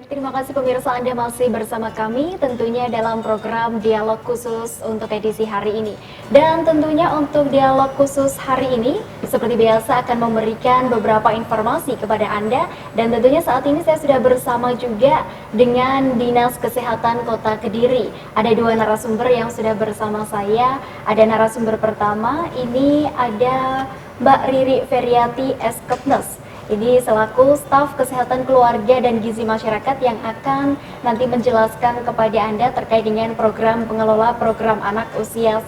Baik, terima kasih pemirsa, Anda masih bersama kami tentunya dalam program Dialog Khusus untuk edisi hari ini. Dan tentunya untuk dialog khusus hari ini, seperti biasa akan memberikan beberapa informasi kepada Anda. Dan tentunya saat ini saya sudah bersama juga dengan Dinas Kesehatan Kota Kediri. Ada dua narasumber yang sudah bersama saya. Ada narasumber pertama, ini ada Mbak Riri Feriati Eskepnes. Ini selaku staf kesehatan keluarga dan gizi masyarakat yang akan nanti menjelaskan kepada Anda terkait dengan program pengelola program anak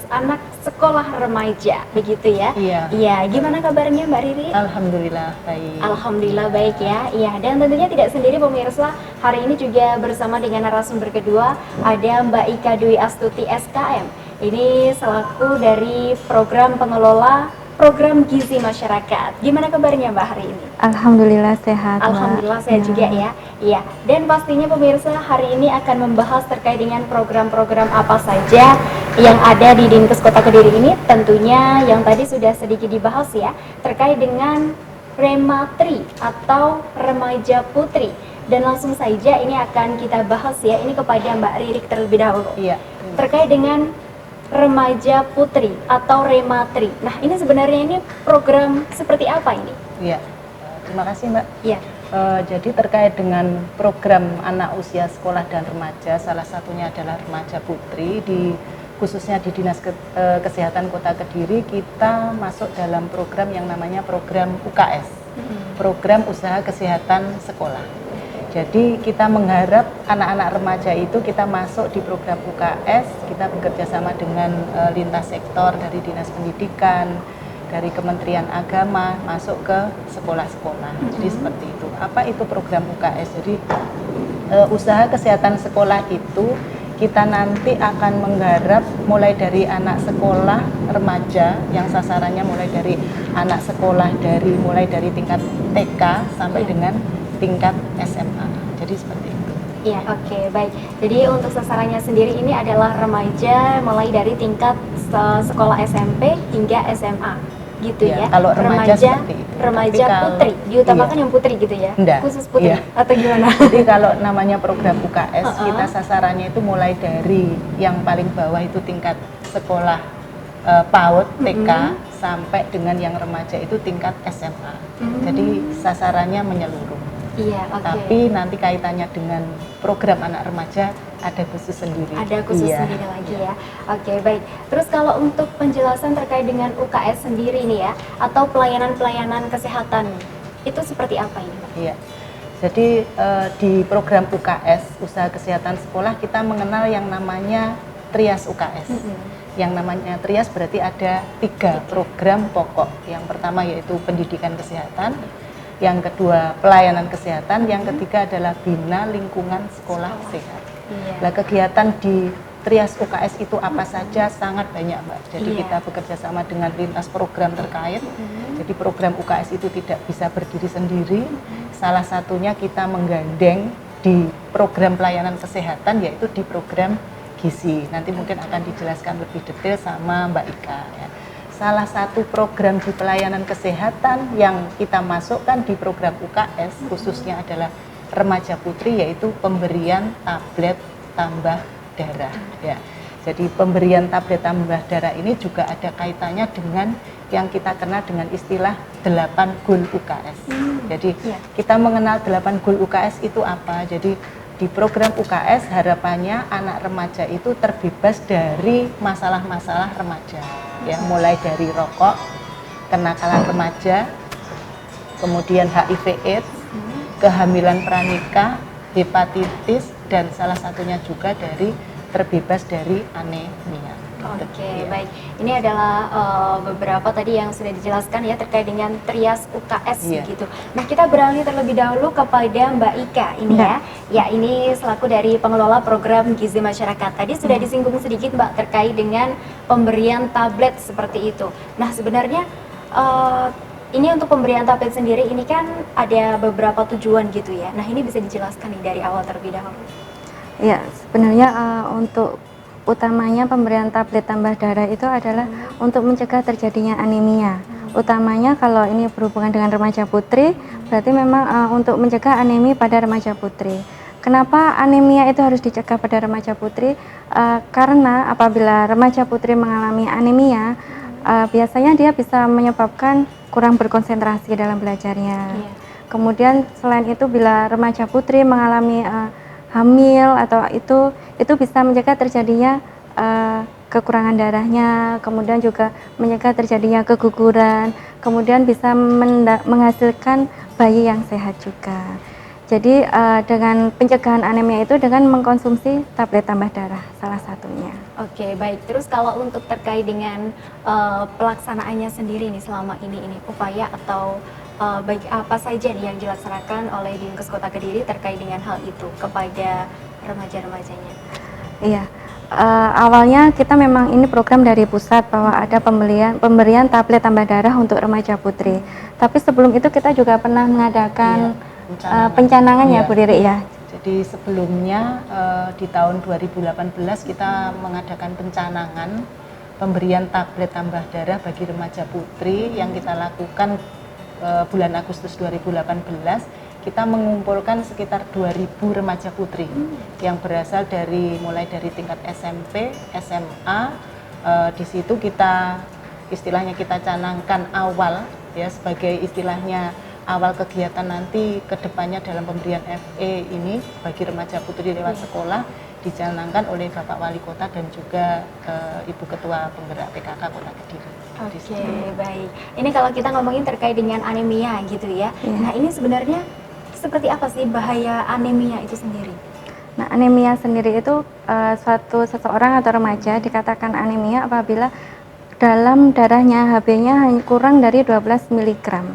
anak sekolah remaja, begitu ya? Iya. Iya, gimana kabarnya Mbak Riri? Alhamdulillah baik. Alhamdulillah baik ya. Iya, dan tentunya tidak sendiri pemirsa. Hari ini juga bersama dengan narasumber kedua ada Mbak Ika Dwi Astuti SKM. Ini selaku dari program pengelola program gizi masyarakat. Gimana kabarnya Mbak hari ini? Alhamdulillah sehat. Alhamdulillah sehat juga ya. Iya. Dan pastinya pemirsa hari ini akan membahas terkait dengan program-program apa saja yang ada di Dinkes Kota Kediri ini. Tentunya yang tadi sudah sedikit dibahas ya terkait dengan Rematri atau Remaja Putri. Dan langsung saja ini akan kita bahas ya ini kepada Mbak Ririk terlebih dahulu. Iya. Terkait dengan Remaja Putri atau Rematri. Nah, ini sebenarnya ini program seperti apa ini? Iya. Terima kasih Mbak. Iya. Jadi terkait dengan program anak usia sekolah dan remaja, salah satunya adalah Remaja Putri khususnya di Dinas Kesehatan Kota Kediri, kita masuk dalam program yang namanya program UKS, program usaha kesehatan sekolah. Jadi kita mengharap anak-anak remaja itu kita masuk di program UKS, kita bekerja sama dengan lintas sektor dari Dinas Pendidikan, dari Kementerian Agama, masuk ke sekolah-sekolah. Jadi seperti itu. Apa itu program UKS? Jadi usaha kesehatan sekolah itu kita nanti akan menggarap mulai dari anak sekolah remaja yang sasarannya mulai dari anak sekolah mulai dari tingkat TK sampai dengan tingkat SMA. Jadi seperti itu. Iya, oke, baik. Jadi untuk sasarannya sendiri ini adalah remaja mulai dari tingkat sekolah SMP hingga SMA. Gitu ya. Kalau remaja seperti itu. Remaja putri, diutamakan yang putri gitu ya. Enggak. Khusus putri atau gimana? Jadi kalau namanya program UKS, kita sasarannya itu mulai dari yang paling bawah itu tingkat sekolah PAUD, TK, sampai dengan yang remaja itu tingkat SMA. Jadi sasarannya menyeluruh. Iya, oke. Tapi nanti kaitannya dengan program anak remaja ada khusus sendiri. Ada khusus sendiri lagi ya. Oke, baik. Terus kalau untuk penjelasan terkait dengan UKS sendiri nih ya, atau pelayanan-pelayanan kesehatan, itu seperti apa ini, Pak? Iya. Jadi di program UKS, usaha kesehatan sekolah, kita mengenal yang namanya Trias UKS. Yang namanya Trias berarti ada 3 program pokok. Yang pertama yaitu pendidikan kesehatan, yang kedua pelayanan kesehatan, yang ketiga adalah bina lingkungan sekolah sehat. Nah, kegiatan di Trias UKS itu apa saja? Sangat banyak Mbak. Jadi kita bekerja sama dengan lintas program terkait. Jadi program UKS itu tidak bisa berdiri sendiri. Salah satunya kita menggandeng di program pelayanan kesehatan, yaitu di program gizi. Nanti mungkin akan dijelaskan lebih detail sama Mbak Ika ya. Salah satu program di pelayanan kesehatan yang kita masukkan di program UKS khususnya adalah Remaja Putri, yaitu pemberian tablet tambah darah ya. Jadi pemberian tablet tambah darah ini juga ada kaitannya dengan yang kita kenal dengan istilah 8 goal UKS. Jadi kita mengenal 8 goal UKS itu apa? Jadi di program UKS harapannya anak remaja itu terbebas dari masalah-masalah remaja, ya, mulai dari rokok, kenakalan remaja, kemudian HIV/AIDS, kehamilan pranikah, hepatitis, dan salah satunya juga dari terbebas dari anemia. Oke, baik. Ini adalah beberapa tadi yang sudah dijelaskan ya terkait dengan Trias UKS gitu. Nah, kita beralih terlebih dahulu kepada Mbak Ika ini ya. Ya, ini selaku dari pengelola program gizi masyarakat. Tadi sudah disinggung sedikit Mbak terkait dengan pemberian tablet seperti itu. Nah, sebenarnya ini untuk pemberian tablet sendiri ini kan ada beberapa tujuan gitu ya. Nah, ini bisa dijelaskan nih dari awal terlebih dahulu. Ya, sebenarnya untuk utamanya pemberian tablet tambah darah itu adalah untuk mencegah terjadinya anemia. Utamanya kalau ini berhubungan dengan remaja putri, berarti memang untuk mencegah anemia pada remaja putri. Kenapa anemia itu harus dicegah pada remaja putri? Karena apabila remaja putri mengalami anemia, biasanya dia bisa menyebabkan kurang berkonsentrasi dalam belajarnya. Iya. Kemudian selain itu bila remaja putri mengalami hamil atau itu bisa mencegah terjadinya kekurangan darahnya, kemudian juga mencegah terjadinya keguguran, kemudian bisa menghasilkan bayi yang sehat juga. Jadi dengan pencegahan anemia itu dengan mengkonsumsi tablet tambah darah salah satunya. Oke, baik. Terus kalau untuk terkait dengan pelaksanaannya sendiri nih selama ini upaya atau baik apa saja nih yang dilaksanakan oleh Dinkes Kota Kediri terkait dengan hal itu kepada remaja-remajanya? Iya, awalnya kita memang ini program dari pusat bahwa ada pemberian tablet tambah darah untuk remaja putri. Tapi sebelum itu kita juga pernah mengadakan pencanangan ya Bu Riri ya. Jadi sebelumnya di tahun 2018 kita mengadakan pencanangan pemberian tablet tambah darah bagi remaja putri yang kita lakukan bulan Agustus 2018. Kita mengumpulkan sekitar 2.000 remaja putri yang berasal mulai dari tingkat SMP, SMA. Di situ kita istilahnya kita canangkan awal ya sebagai istilahnya awal kegiatan nanti kedepannya dalam pemberian FE ini bagi remaja putri lewat sekolah dicanangkan oleh Bapak Wali Kota dan juga Ibu Ketua Penggerak PKK Kota Kediri. Oke, baik. Ini kalau kita ngomongin terkait dengan anemia gitu ya. Nah, ini sebenarnya seperti apa sih bahaya anemia itu sendiri? Nah, anemia sendiri itu seseorang atau remaja dikatakan anemia apabila dalam darahnya HB-nya hanya kurang dari 12 mg.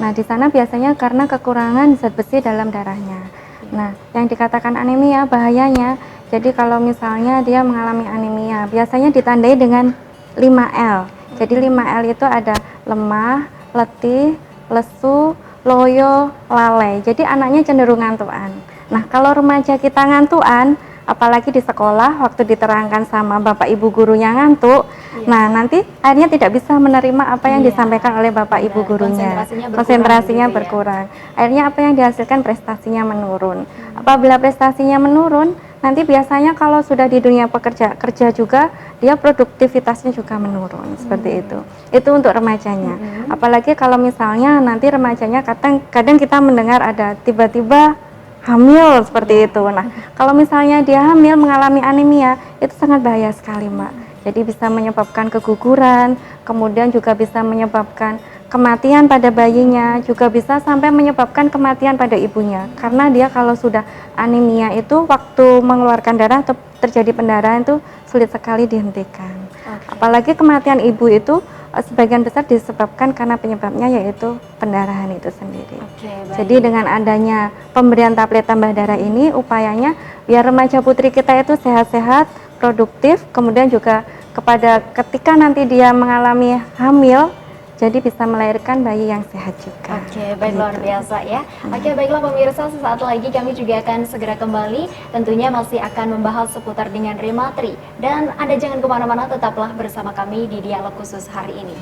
Nah, di sana biasanya karena kekurangan zat besi dalam darahnya. Nah, yang dikatakan anemia bahayanya, jadi kalau misalnya dia mengalami anemia, biasanya ditandai dengan 5L. Jadi 5L itu ada lemah, letih, lesu, loyo, lalai. Jadi anaknya cenderung ngantuan. Nah, kalau remaja kita ngantuan, apalagi di sekolah waktu diterangkan sama Bapak Ibu gurunya ngantuk, nah nanti akhirnya tidak bisa menerima apa yang disampaikan oleh Bapak Ibu gurunya. Konsentrasinya berkurang. Akhirnya apa yang dihasilkan prestasinya menurun. Apabila prestasinya menurun, nanti biasanya kalau sudah di dunia kerja juga dia produktivitasnya juga menurun seperti itu. Itu untuk remajanya. Apalagi kalau misalnya nanti remajanya kadang kita mendengar ada tiba-tiba hamil seperti itu. Nah, kalau misalnya dia hamil mengalami anemia, itu sangat bahaya sekali, Mbak. Jadi bisa menyebabkan keguguran, kemudian juga bisa menyebabkan kematian pada bayinya, juga bisa sampai menyebabkan kematian pada ibunya. Karena dia kalau sudah anemia itu waktu mengeluarkan darah atau terjadi pendarahan itu sulit sekali dihentikan. Apalagi kematian ibu itu sebagian besar disebabkan karena penyebabnya yaitu pendarahan itu sendiri. Jadi dengan adanya pemberian tablet tambah darah ini upayanya biar remaja putri kita itu sehat-sehat, produktif, kemudian juga ketika nanti dia mengalami hamil, jadi bisa melahirkan bayi yang sehat juga. Oke, baik, luar biasa ya. Oke, baiklah pemirsa, sesaat lagi kami juga akan segera kembali. Tentunya masih akan membahas seputar dengan rematri. Dan Anda jangan kemana-mana, tetaplah bersama kami di Dialog Khusus hari ini.